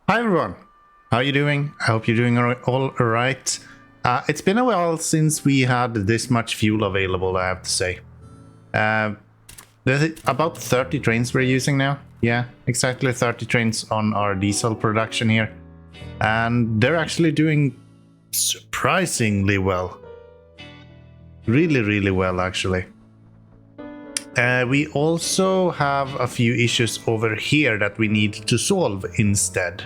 Hi everyone, how are you doing? I hope you're doing all right. It's been a while since we had this much fuel available, I have to say. There's about 30 trains we're using now. Yeah, exactly 30 trains on our diesel production here. And they're actually doing surprisingly well. Really well, actually. We also have a few issues over here that we need to solve instead.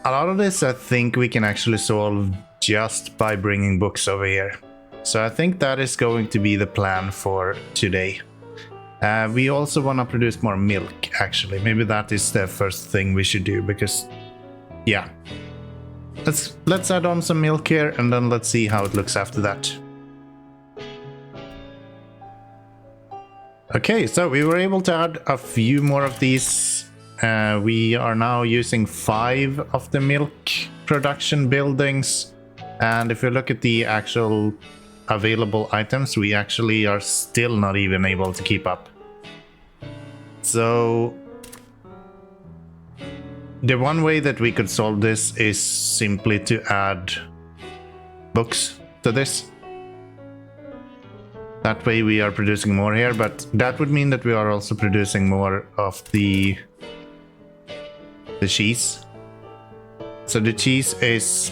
A lot of this I think we can actually solve just by bringing books over here. So I think that is going to be the plan for today. We also want to produce more milk, actually. Maybe that is the first thing we should do, because yeah. Let's add on some milk here and then let's see how it looks after that. Okay, so we were able to add a few more of these. We are now using 5 of the milk production buildings, and if you look at the actual available items, we actually are still not even able to keep up. So the one way that we could solve this is simply to add books to this. That way we are producing more here, but that would mean that we are also producing more of the cheese. So the cheese is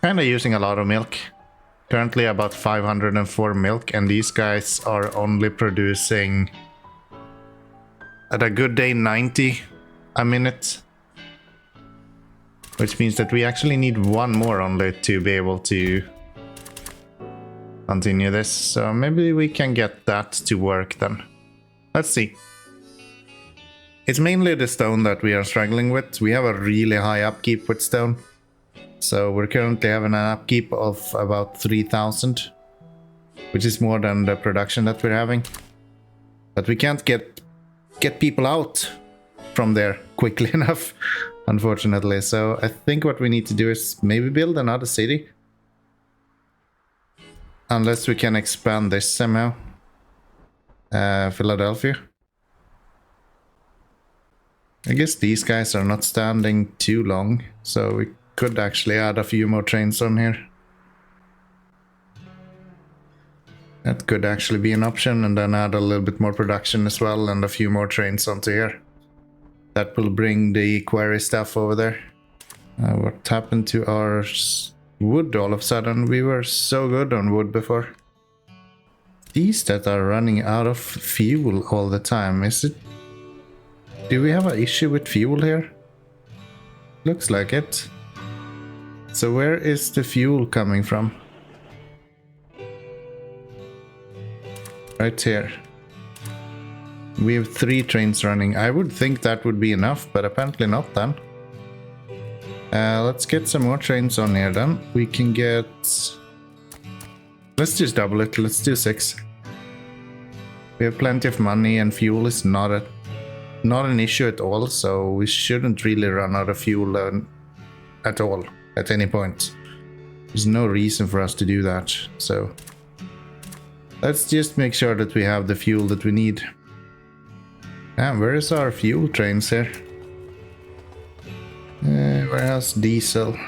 kind of using a lot of milk. Currently about 504 milk, and these guys are only producing, at a good day, 90 a minute. Which means that we actually need one more only to be able to continue this. So maybe we can get that to work then. Let's see. It's mainly the stone that we are struggling with. We have a really high upkeep with stone. So we're currently having an upkeep of about 3,000, which is more than the production that we're having. But we can't get people out from there quickly enough, unfortunately. So I think what we need to do is maybe build another city. Unless we can expand this somehow. Philadelphia. I guess these guys are not standing too long, so we could actually add a few more trains on here. That could actually be an option, and then add a little bit more production as well, and a few more trains onto here. That will bring the quarry stuff over there. What happened to our wood all of a sudden? We were so good on wood before. These that are running out of fuel all the time, is it? Do we have an issue with fuel here? Looks like it. So where is the fuel coming from? Right here. We have 3 trains running. I would think that would be enough, but apparently not then. Let's get some more trains on here then. We can get... Let's just double it. Let's do 6. We have plenty of money, and fuel is not an issue at all, so we shouldn't really run out of fuel at all, at any point. There's no reason for us to do that, so let's just make sure that we have the fuel that we need. And where is our fuel trains here? Warehouse diesel.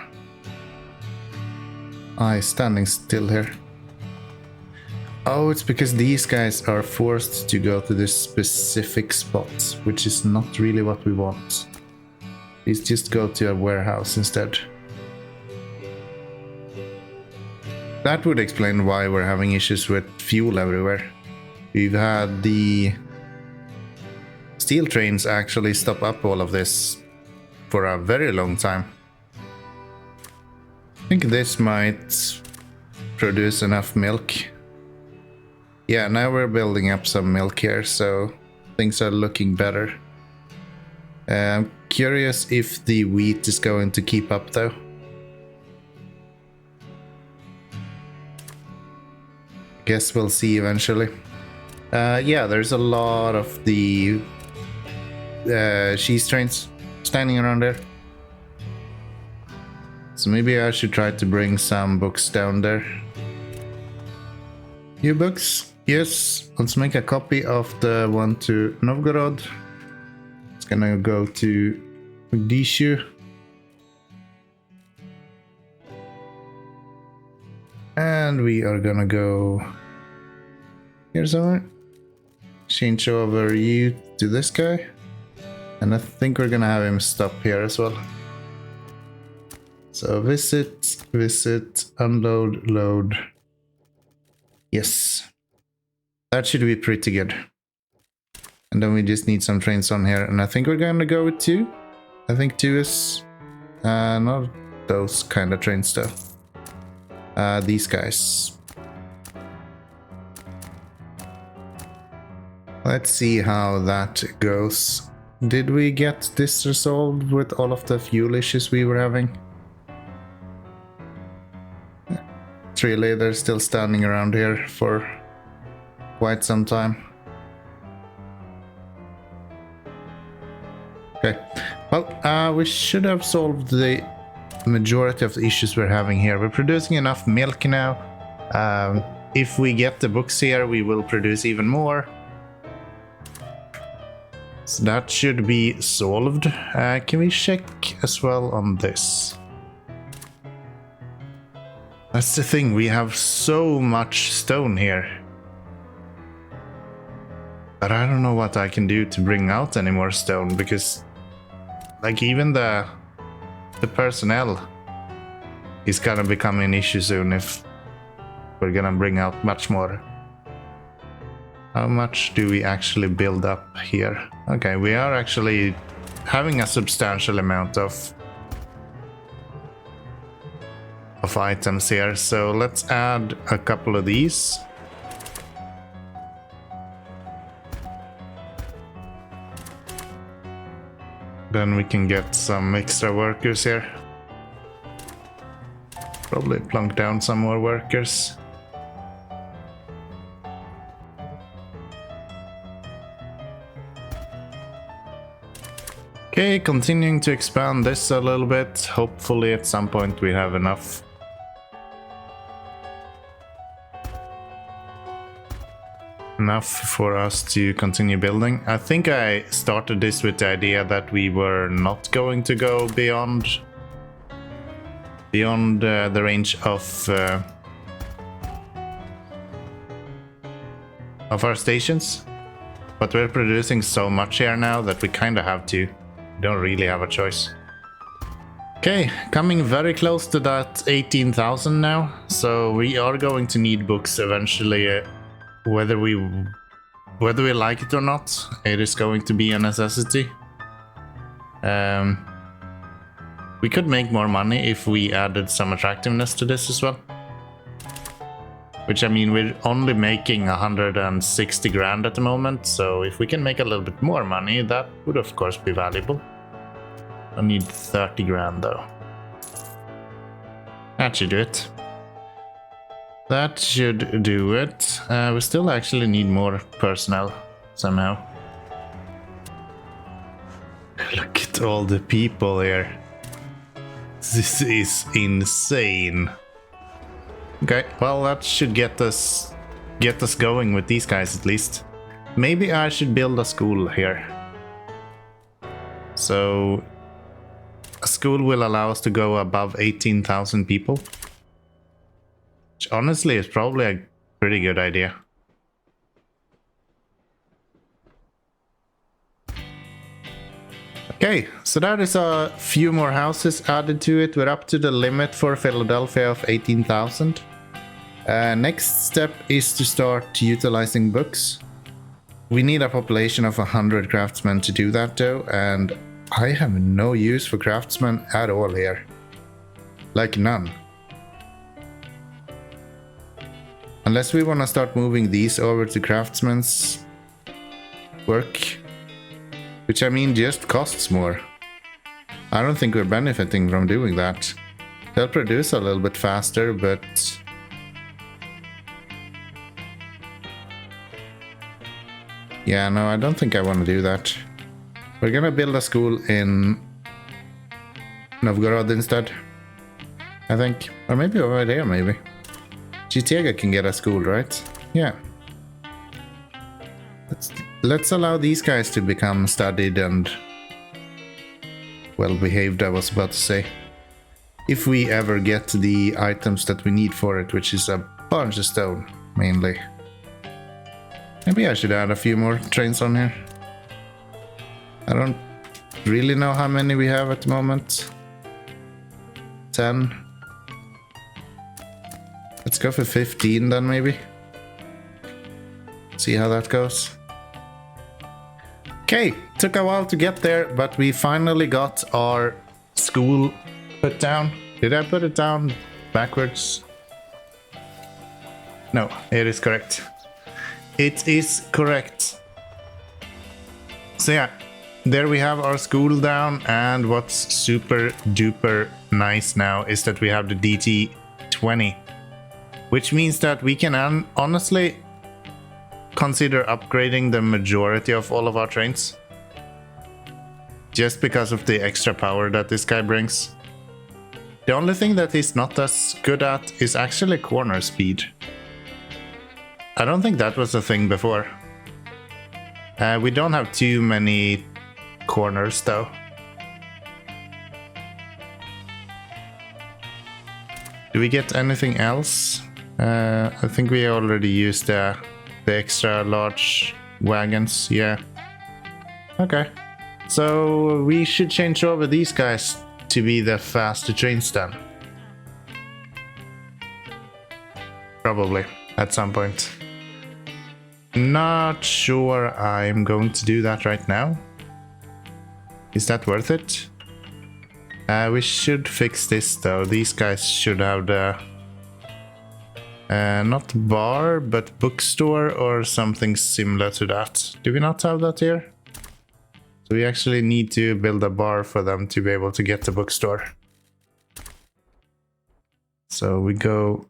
He's standing still here. Oh, it's because these guys are forced to go to this specific spot, which is not really what we want. Let's just go to a warehouse instead. That would explain why we're having issues with fuel everywhere. We've had the steel trains actually stop up all of this for a very long time. I think this might produce enough milk. Yeah, now we're building up some milk here, so things are looking better. I'm curious if the wheat is going to keep up though. Guess we'll see eventually. Yeah, there's a lot of the cheese trains standing around there. So maybe I should try to bring some books down there. You books? Yes, let's make a copy of the one to Novgorod. It's gonna go to Dishu. And we are gonna go here somewhere. Change over you to this guy. And I think we're gonna have him stop here as well. So visit, unload, load. Yes. That should be pretty good. And then we just need some trains on here. And I think we're gonna go with 2. I think 2 is not those kind of trains though. These guys. Let's see how that goes. Did we get this resolved with all of the fuel issues we were having? Really, they're still standing around here for quite some time. Okay, well, we should have solved the majority of the issues we're having here. We're producing enough milk now. If we get the books here, we will produce even more. So that should be solved. Can we check as well on this? That's the thing, we have so much stone here. But I don't know what I can do to bring out any more stone, because like even the personnel is gonna become an issue soon if we're gonna bring out much more. How much do we actually build up here? Okay, we are actually having a substantial amount of items here, so let's add a couple of these. Then we can get some extra workers here. Probably plunk down some more workers. Okay, continuing to expand this a little bit. Hopefully at some point we have enough. Enough for us to continue building. I think I started this with the idea that we were not going to go beyond the range of our stations, but we're producing so much here now that we kind of have to. We don't really have a choice. Okay, coming very close to that 18,000 now, so we are going to need books eventually. Whether we like it or not, it is going to be a necessity. We could make more money if we added some attractiveness to this as well. Which, I mean, we're only making 160 grand at the moment, so if we can make a little bit more money, that would of course be valuable. I need 30 grand though. That should do it. That should do it. We still actually need more personnel somehow. Look at all the people here. This is insane. Okay, well that should get us going with these guys at least. Maybe I should build a school here. So a school will allow us to go above 18,000 people. Which honestly is probably a pretty good idea. Okay, so that is a few more houses added to it. We're up to the limit for Philadelphia of 18,000. Next step is to start utilizing books. We need a population of 100 craftsmen to do that though, and I have no use for craftsmen at all here. Like none. Unless we want to start moving these over to craftsmen's work. Which, I mean, just costs more. I don't think we're benefiting from doing that. They'll produce a little bit faster, but... yeah, no, I don't think I want to do that. We're gonna build a school in Novgorod instead. I think. Or maybe over there, maybe. Gitega can get a school, right? Yeah. let's allow these guys to become studied and well behaved, I was about to say. If we ever get the items that we need for it, which is a bunch of stone, mainly. Maybe I should add a few more trains on here. I don't really know how many we have at the moment. 10. Let's go for 15 then, maybe. See how that goes. Okay, took a while to get there, but we finally got our school put down. Did I put it down backwards? No, it is correct. It is correct. So yeah, there we have our school down, and what's super duper nice now is that we have the DT20, which means that we can honestly consider upgrading the majority of all of our trains. Just because of the extra power that this guy brings. The only thing that he's not as good at is actually corner speed. I don't think that was a thing before. We don't have too many corners though. Do we get anything else? I think we already used the extra large wagons, yeah. Okay. So we should change over these guys to be the faster trains then. Probably, at some point. Not sure I'm going to do that right now. Is that worth it? We should fix this though. These guys should have the... not bar, but bookstore or something similar to that. Do we not have that here? So we actually need to build a bar for them to be able to get the bookstore. So we go...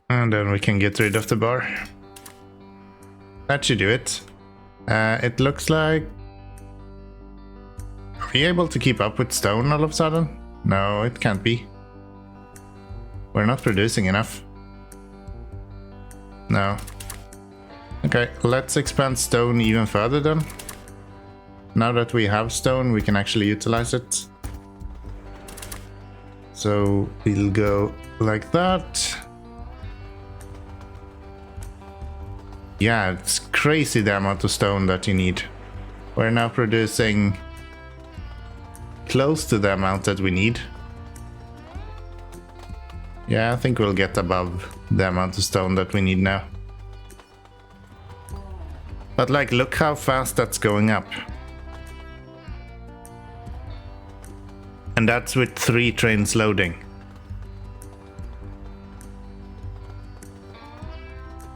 And then we can get rid of the bar. That should do it. It looks like... Are we able to keep up with stone all of a sudden? No, it can't be. We're not producing enough. No. Okay, let's expand stone even further then. Now that we have stone, we can actually utilize it. So we'll go like that. Yeah, it's crazy the amount of stone that you need. We're now producing close to the amount that we need. Yeah, I think we'll get above the amount of stone that we need now. But like, look how fast that's going up. And that's with 3 trains loading.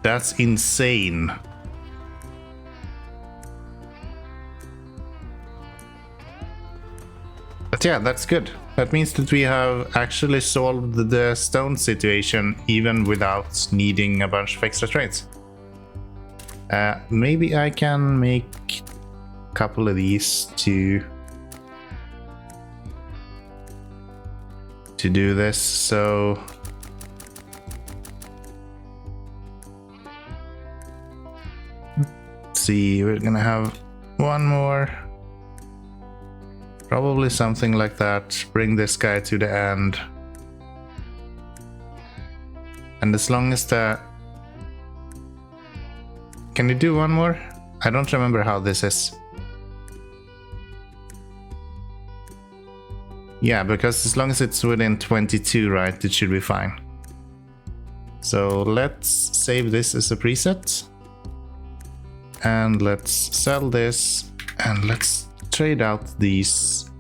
That's insane. But yeah, that's good. That means that we have actually solved the stone situation even without needing a bunch of extra trains. Maybe I can make a couple of these to do this. So let's see, we're gonna have one more. Probably something like that. Bring this guy to the end. And as long as the... Can you do one more? I don't remember how this is. Yeah, because as long as it's within 22, right, it should be fine. So let's save this as a preset. And let's sell this. And let's trade out these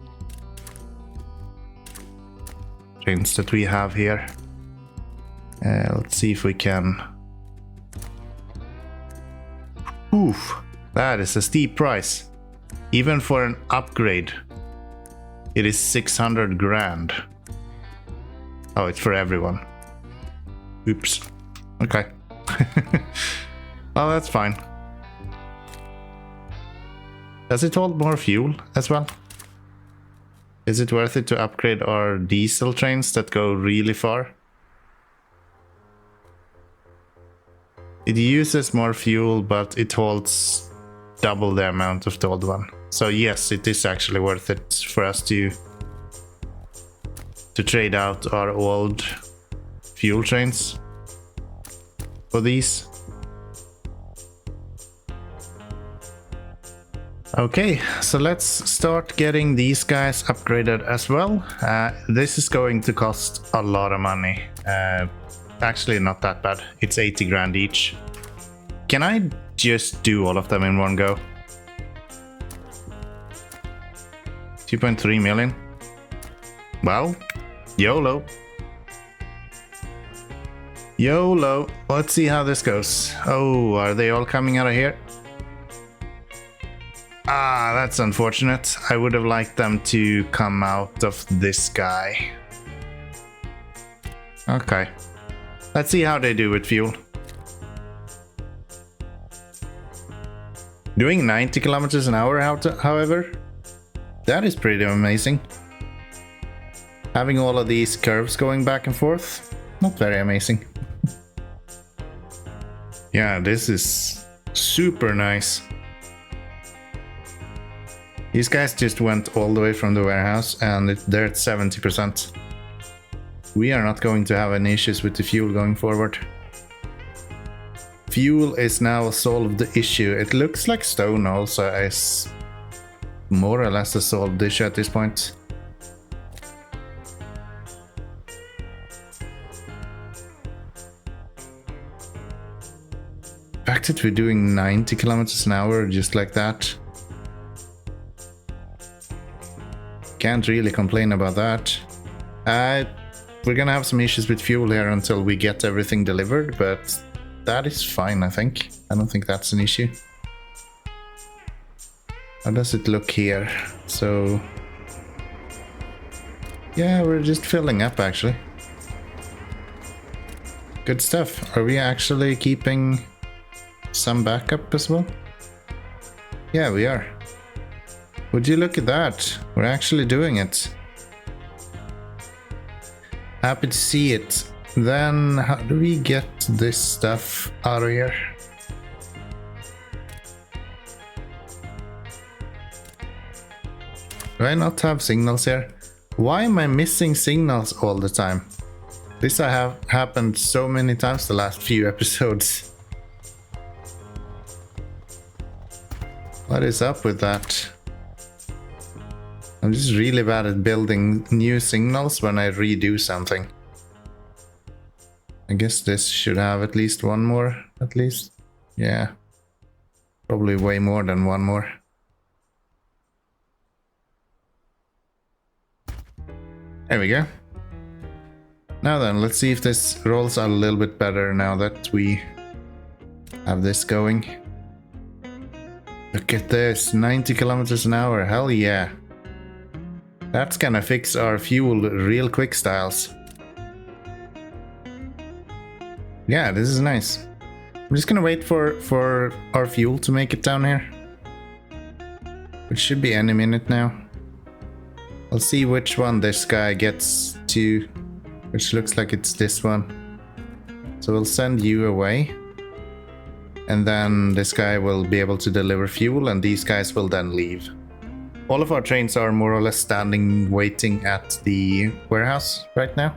trains that we have here. Let's see if we can... Oof, that is a steep price. Even for an upgrade, it is 600 grand. Oh, it's for everyone. Oops. Okay. Well, that's fine. Does it hold more fuel as well? Is it worth it to upgrade our diesel trains that go really far? It uses more fuel, but it holds double the amount of the old one. So yes, it is actually worth it for us to trade out our old fuel trains for these. Okay, so let's start getting these guys upgraded as well. This is going to cost a lot of money. Actually, not that bad. It's 80 grand each. Can I just do all of them in one go? 2.3 million. Well, YOLO. YOLO. Let's see how this goes. Oh, are they all coming out of here? Ah, that's unfortunate. I would have liked them to come out of this guy. Okay. Let's see how they do with fuel. Doing 90 kilometers an hour, however, that is pretty amazing. Having all of these curves going back and forth, not very amazing. Yeah, this is super nice. These guys just went all the way from the warehouse and they're at 70%. We are not going to have any issues with the fuel going forward. Fuel is now solved the issue. It looks like stone also is more or less a solved issue at this point. The fact that we're doing 90 kilometers an hour just like that. Can't really complain about that. We're gonna have some issues with fuel here until we get everything delivered, but that is fine, I think. I don't think that's an issue. How does it look here? So yeah, we're just filling up actually. Good stuff. Are we actually keeping some backup as well? Yeah, we are. Would you look at that? We're actually doing it. Happy to see it. Then how do we get this stuff out of here? Do I not have signals here? Why am I missing signals all the time? This have happened so many times the last few episodes. What is up with that? I'm just really bad at building new signals when I redo something. I guess this should have at least one more, at least. Yeah. Probably way more than one more. There we go. Now then, let's see if this rolls out a little bit better now that we have this going. Look at this, 90 kilometers an hour, hell yeah. That's gonna fix our fuel real quick, Styles. Yeah, this is nice. I'm just gonna wait for our fuel to make it down here. Which should be any minute now. I'll see which one this guy gets to, which looks like it's this one. So we'll send you away. And then this guy will be able to deliver fuel and these guys will then leave. All of our trains are more or less standing waiting at the warehouse right now.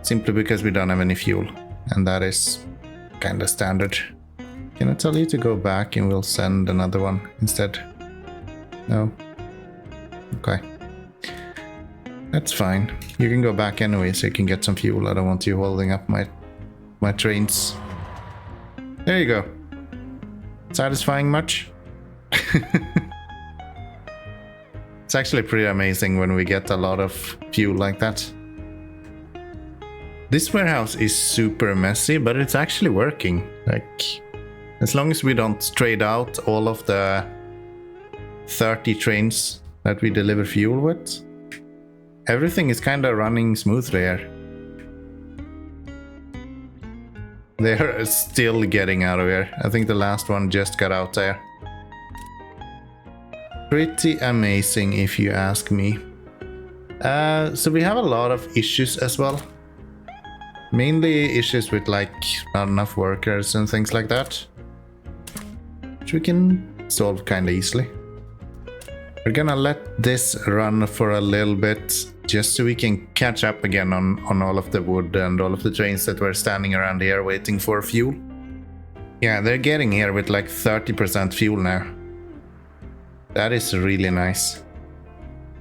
Simply because we don't have any fuel. And that is kind of standard. Can I tell you to go back and we'll send another one instead? No? Okay. That's fine. You can go back anyway so you can get some fuel. I don't want you holding up my trains. There you go. Satisfying much? It's actually pretty amazing when we get a lot of fuel like that. This warehouse is super messy, but it's actually working. Like, as long as we don't trade out all of the 30 trains that we deliver fuel with, everything is kind of running smoothly here. They're still getting out of here. I think the last one just got out there. Pretty amazing if you ask me. So we have a lot of issues as well. Mainly issues with like not enough workers and things like that, which we can solve kind of easily. We're gonna let this run for a little bit just so we can catch up again on all of the wood and all of the trains that were standing around here waiting for fuel. Yeah, they're getting here with like 30% fuel now. That is really nice.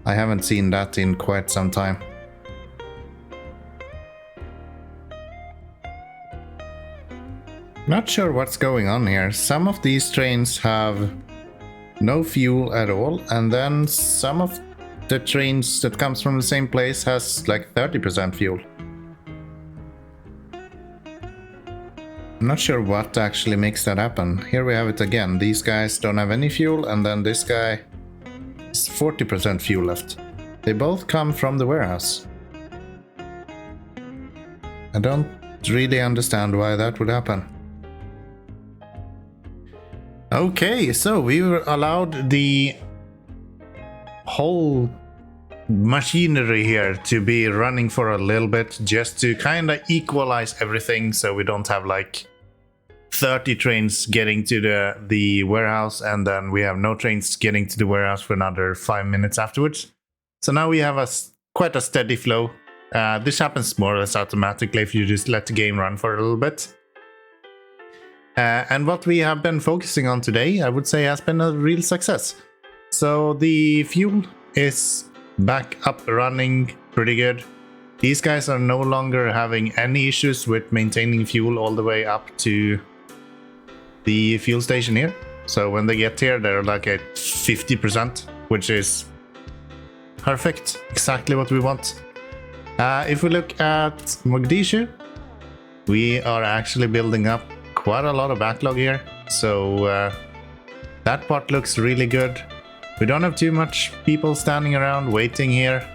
I haven't seen that in quite some time. Not sure what's going on here. Some of these trains have no fuel at all, and then some of the trains that comes from the same place has like 30% fuel. I'm not sure what actually makes that happen. Here we have it again. These guys don't have any fuel, and then this guy is 40% fuel left. They both come from the warehouse. I don't really understand why that would happen. Okay, so we were allowed the whole machinery here to be running for a little bit just to kind of equalize everything, so we don't have like 30 trains getting to the warehouse and then we have no trains getting to the warehouse for another 5 minutes afterwards. So now we have quite a steady flow. This happens more or less automatically if you just let the game run for a little bit. And what we have been focusing on today, I would say, has been a real success. So the fuel is back up running pretty good. These guys are no longer having any issues with maintaining fuel all the way up to the fuel station here. So when they get here, they're like at 50%, which is perfect, exactly what we want. If we look at Mogadishu, we are actually building up quite a lot of backlog here, so that part looks really good. We don't have too much people standing around waiting here.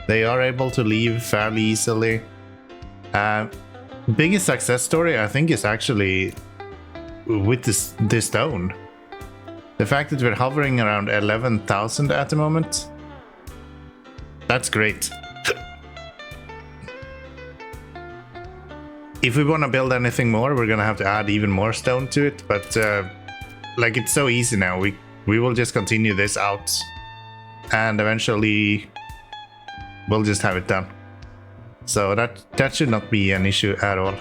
They are able to leave fairly easily. Biggest success story I think is actually with this stone. The fact that we're hovering around 11,000 at the moment, that's great. If we want to build anything more, we're gonna have to add even more stone to it, but like it's so easy now. We will just continue this out and eventually we'll just have it done. So that should not be an issue at all.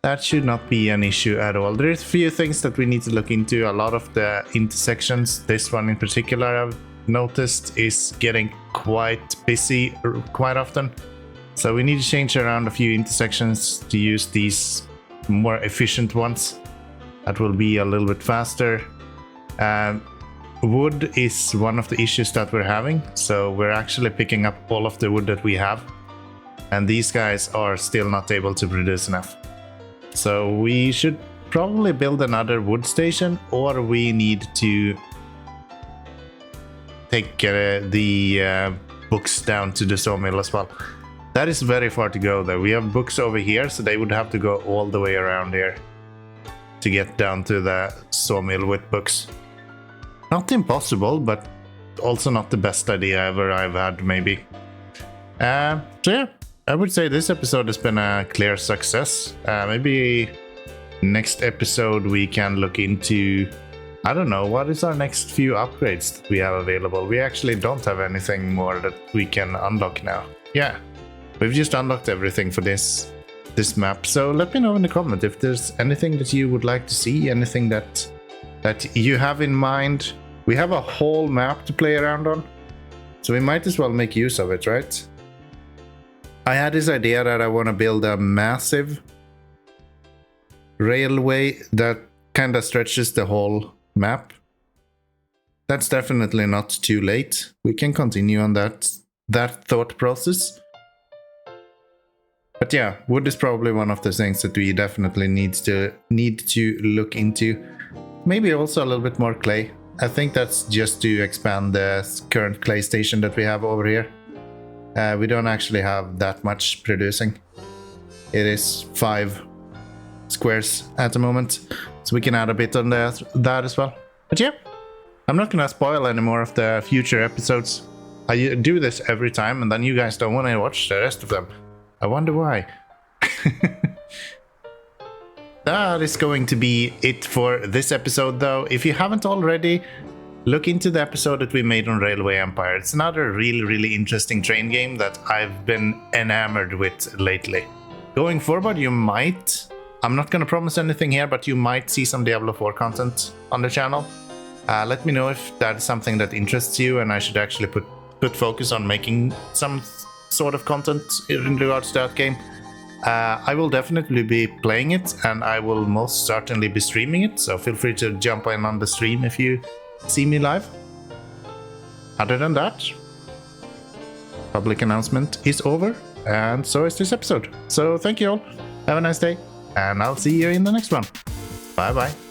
That should not be an issue at all. There's a few things that we need to look into. A lot of the intersections, this one in particular I've noticed, is getting quite busy quite often. So we need to change around a few intersections to use these more efficient ones. That will be a little bit faster. Wood is one of the issues that we're having. So we're actually picking up all of the wood that we have. And these guys are still not able to produce enough. So we should probably build another wood station, or we need to take the books down to the sawmill as well. That is very far to go though. We have books over here, so they would have to go all the way around here to get down to the sawmill with books. Not impossible, but also not the best idea ever I've had, maybe. So yeah, I would say this episode has been a clear success. Maybe next episode we can look into, I don't know, what is our next few upgrades that we have available? We actually don't have anything more that we can unlock now. Yeah. We've just unlocked everything for this map, so let me know in the comment if there's anything that you would like to see, anything that you have in mind. We have a whole map to play around on, so we might as well make use of it, right? I had this idea that I want to build a massive railway that kind of stretches the whole map. That's definitely not too late. We can continue on that thought process. But yeah, wood is probably one of the things that we definitely need to look into. Maybe also a little bit more clay. I think that's just to expand the current clay station that we have over here. We don't actually have that much producing. It is 5 squares at the moment, so we can add a bit on that as well. But yeah, I'm not gonna spoil any more of the future episodes. I do this every time and then you guys don't want to watch the rest of them. I wonder why. That is going to be it for this episode, though. If you haven't already, look into the episode that we made on Railway Empire. It's another really interesting train game that I've been enamored with lately. Going forward, you might, I'm not going to promise anything here, but you might see some Diablo 4 content on the channel. Let me know if that's something that interests you and I should actually put focus on making some sort of content in regards to that game. I will definitely be playing it, and I will most certainly be streaming it, so feel free to jump in on the stream if you see me live. Other than that, public announcement is over, and so is this episode. So thank you all, have a nice day, and I'll see you in the next one. Bye bye.